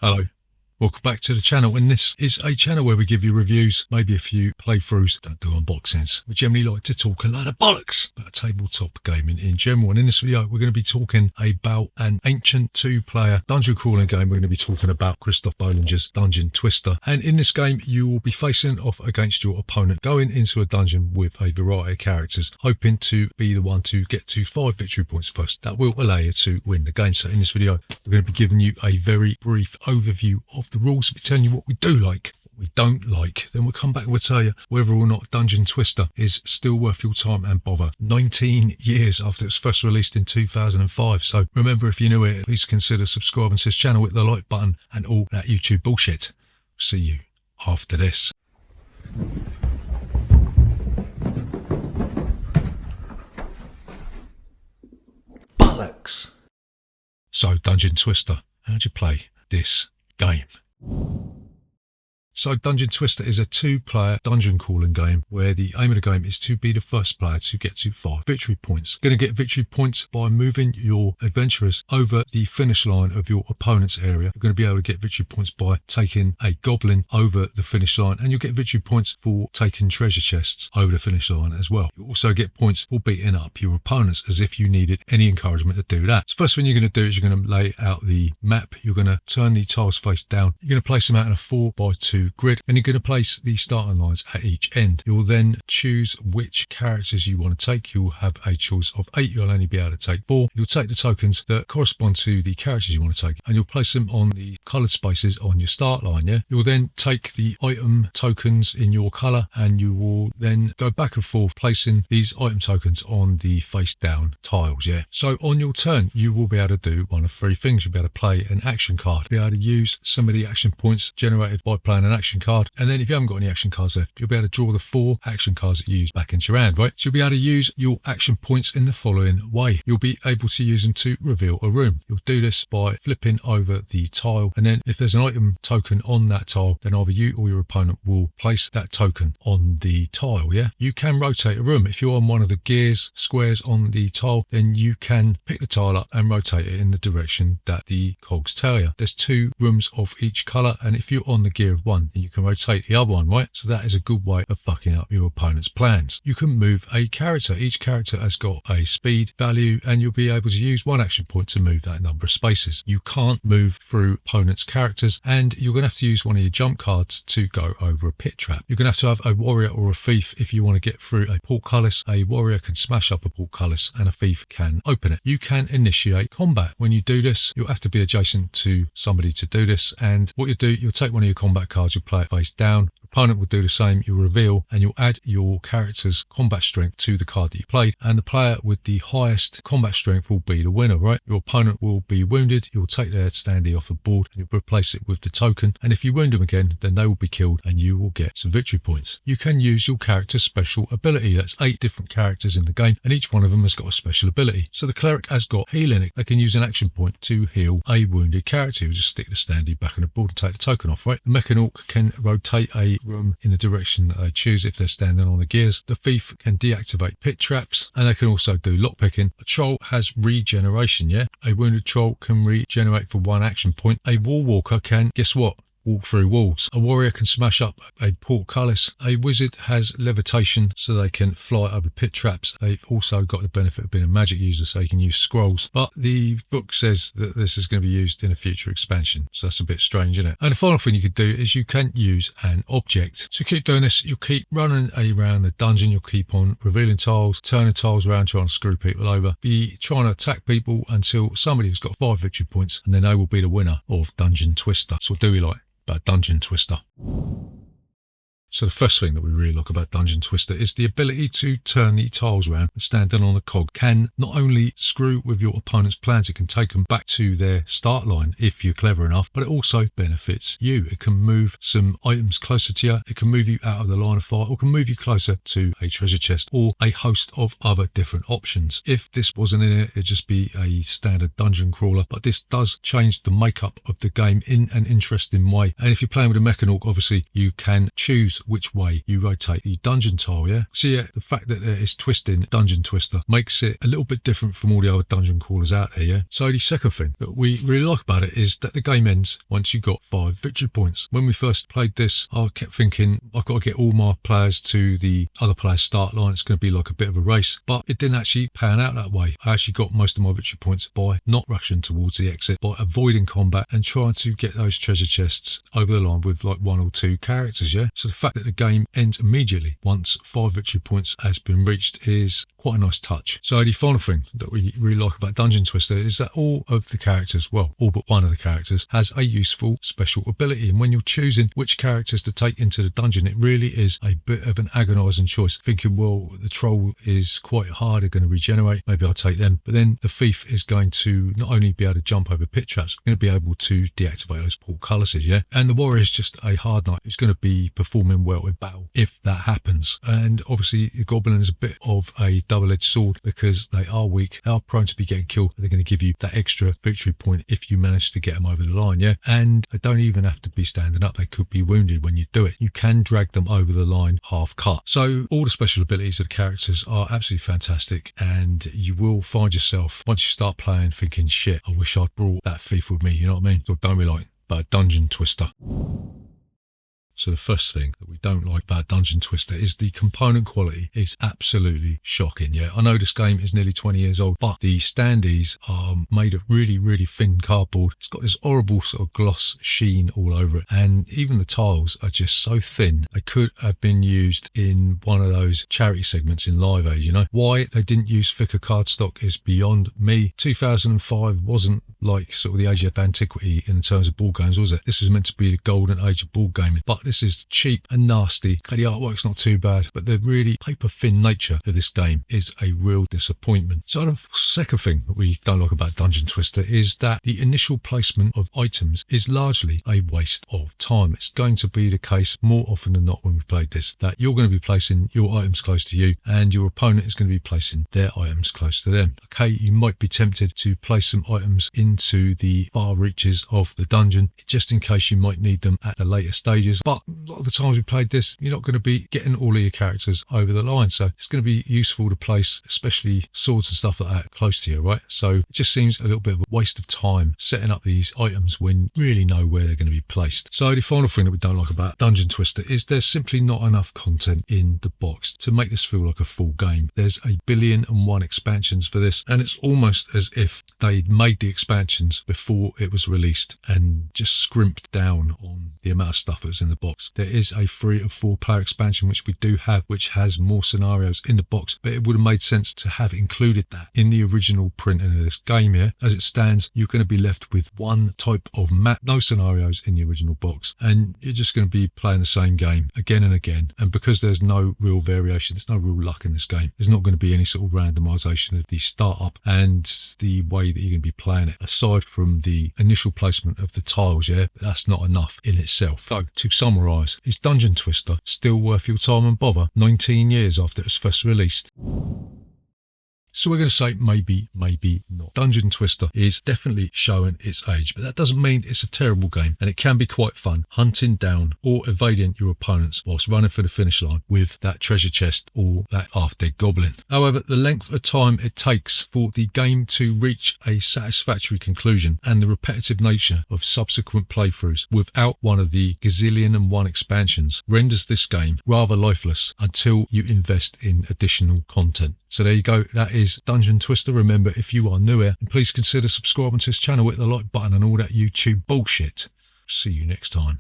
Hello, welcome back to the channel, and this is a channel where we give you reviews, maybe a few playthroughs, don't do unboxings. We generally like to talk a lot of bollocks about tabletop gaming in general, and in this video we're going to be talking about an ancient two-player dungeon crawling game. We're going to be talking about Christoph Bollinger's Dungeon Twister, and in this game you will be facing off against your opponent, going into a dungeon with a variety of characters, hoping to be the one to get to 5 victory points first. That will allow you to win the game. So in this video we're going to be giving you a very brief overview of the rules. We'll be telling you what we do like, what we don't like. Then we'll come back and we'll tell you whether or not Dungeon Twister is still worth your time and bother 19 years after it was first released in 2005. So remember, if you're new here, please consider subscribing to this channel with the like button and all that YouTube bullshit. See you after this. Bollocks! So Dungeon Twister, how'd you play this game? So Dungeon Twister is a two-player dungeon crawling game where the aim of the game is to be the first player to get to 5 victory points. You're going to get victory points by moving your adventurers over the finish line of your opponent's area. You're going to be able to get victory points by taking a goblin over the finish line, and you'll get victory points for taking treasure chests over the finish line as well. You also get points for beating up your opponents, as if you needed any encouragement to do that. So first thing you're going to do is you're going to lay out the map. You're going to turn the tiles face down. You're going to place them out in a 4x2 grid, and you're going to place the starting lines at each end. You'll then choose which characters you want to take. You'll have a choice of 8. You'll only be able to take 4. You'll take the tokens that correspond to the characters you want to take, and you'll place them on the coloured spaces on your start line. You'll then take the item tokens in your colour, and you will then go back and forth placing these item tokens on the face down tiles. So on your turn you will be able to do one of 3 things. You'll be able to play an action card, be able to use some of the action points generated by playing an action card, and then if you haven't got any action cards left, you'll be able to draw the 4 action cards that you use back into your hand, right? So you'll be able to use your action points in the following way. You'll be able to use them to reveal a room. You'll do this by flipping over the tile, and then if there's an item token on that tile, then either you or your opponent will place that token on the tile. You can rotate a room. If you're on one of the gears squares on the tile, then you can pick the tile up and rotate it in the direction that the cogs tell you. There's 2 rooms of each colour, and if you're on the gear of one, then you can rotate the other one, right? So that is a good way of fucking up your opponent's plans. You can move a character. Each character has got a speed value, and you'll be able to use 1 action point to move that number of spaces. You can't move through opponent's characters, and you're going to have to use one of your jump cards to go over a pit trap. You're going to have a warrior or a thief if you want to get through a portcullis. A warrior can smash up a portcullis, and a thief can open it. You can initiate combat. When you do this, you'll have to be adjacent to somebody to do this, and what you do, you'll take one of your combat cards, you'll play it face down. Opponent will do the same. You'll reveal, and you'll add your character's combat strength to the card that you played, and the player with the highest combat strength will be the winner, right? Your opponent will be wounded. You'll take their standee off the board and you'll replace it with the token, and if you wound them again, then they will be killed and you will get some victory points. You can use your character's special ability. That's 8 different characters in the game, and each one of them has got a special ability. So the cleric has got healing. They can use an action point to heal a wounded character. You just stick the standee back on the board and take the token off, right? The Mechanic can rotate a room in the direction that they choose if they're standing on the gears. The thief can deactivate pit traps, and they can also do lockpicking. A troll has regeneration. A wounded troll can regenerate for 1 action point. A wall walker can, guess what, walk through walls. A warrior can smash up a portcullis. A wizard has levitation, so they can fly over pit traps. They've also got the benefit of being a magic user, so you can use scrolls. But the book says that this is going to be used in a future expansion, so that's a bit strange, isn't it? And the final thing you could do is you can use an object. So keep doing this. You'll keep running around the dungeon. You'll keep on revealing tiles, turning tiles around, trying to screw people over. Be trying to attack people until somebody has got 5 victory points, and then they will be the winner of Dungeon Twister. So what do we like about Dungeon Twister? So the first thing that we really like about Dungeon Twister is the ability to turn the tiles around and standing on a cog can not only screw with your opponent's plans, it can take them back to their start line if you're clever enough, but it also benefits you. It can move some items closer to you, it can move you out of the line of fire, or can move you closer to a treasure chest or a host of other different options. If this wasn't in it, it'd just be a standard dungeon crawler, but this does change the makeup of the game in an interesting way. And if you're playing with a Mechanic, obviously you can choose which way you rotate the dungeon tile, yeah? So yeah, the fact that there is twisting Dungeon Twister makes it a little bit different from all the other dungeon crawlers out there, yeah? So the second thing that we really like about it is that the game ends once you got 5 victory points. When we first played this, I kept thinking I've got to get all my players to the other player's start line. It's going to be like a bit of a race, but it didn't actually pan out that way. I actually got most of my victory points by not rushing towards the exit, by avoiding combat and trying to get those treasure chests over the line with like 1 or 2 characters, yeah? So the fact that the game ends immediately once 5 victory points has been reached is quite a nice touch. So the final thing that we really like about Dungeon Twister is that all of the characters, well, all but one of the characters, has a useful special ability. And when you're choosing which characters to take into the dungeon, it really is a bit of an agonising choice. Thinking, well, the troll is quite hard, they're going to regenerate, maybe I'll take them. But then the thief is going to not only be able to jump over pit traps, going to be able to deactivate those portcullises, yeah? And the warrior is just a hard knight who's going to be performing well in battle if that happens. And obviously the goblin is a bit of a double-edged sword because they are weak, they are prone to be getting killed, but they're going to give you that extra victory point if you manage to get them over the line, yeah? And they don't even have to be standing up, they could be wounded when you do it. You can drag them over the line half cut. So all the special abilities of the characters are absolutely fantastic, and you will find yourself, once you start playing, thinking, shit, I wish I'd brought that thief with me, you know what I mean? So don't be like, but Dungeon Twister. So the first thing that we don't like about Dungeon Twister is the component quality is absolutely shocking. Yeah, I know this game is nearly 20 years old, but the standees are made of really, really thin cardboard. It's got this horrible sort of gloss sheen all over it. And even the tiles are just so thin. They could have been used in one of those charity segments in Live Aid, you know. Why they didn't use thicker cardstock is beyond me. 2005 wasn't like sort of the age of antiquity in terms of board games, was it? This was meant to be the golden age of board gaming, but this is cheap and nasty. Okay, the artwork's not too bad, but the really paper thin nature of this game is a real disappointment. So the second thing that we don't like about Dungeon Twister is that the initial placement of items is largely a waste of time. It's going to be the case more often than not when we played this, that you're going to be placing your items close to you and your opponent is going to be placing their items close to them. Okay, you might be tempted to place some items into the far reaches of the dungeon just in case you might need them at the later stages, but a lot of the times we played this, you're not going to be getting all of your characters over the line, so it's going to be useful to place especially swords and stuff like that close to you, right? So it just seems a little bit of a waste of time setting up these items when you really know where they're going to be placed. So the final thing that we don't like about Dungeon Twister is there's simply not enough content in the box to make this feel like a full game. There's 1,000,000,001 expansions for this, and it's almost as if they'd made the expansions before it was released and just scrimped down on the amount of stuff that was in the box. There is a 3 or 4 player expansion which we do have, which has more scenarios in the box, but it would have made sense to have included that in the original printing of this game here. As it stands, you're going to be left with one type of map, no scenarios in the original box, and you're just going to be playing the same game again and again. And because there's no real variation, there's no real luck in this game, there's not going to be any sort of randomization of the startup and the way that you're going to be playing it, aside from the initial placement of the tiles, yeah, but that's not enough in itself. So to summarise, is Dungeon Twister still worth your time and bother 19 years after it was first released? So we're going to say maybe, maybe not. Dungeon Twister is definitely showing its age, but that doesn't mean it's a terrible game, and it can be quite fun hunting down or evading your opponents whilst running for the finish line with that treasure chest or that half-dead goblin. However, the length of time it takes for the game to reach a satisfactory conclusion and the repetitive nature of subsequent playthroughs without one of the gazillion and one expansions renders this game rather lifeless until you invest in additional content. So there you go, that is Dungeon Twister. Remember, if you are new here, please consider subscribing to this channel, hit the like button and all that YouTube bullshit. See you next time.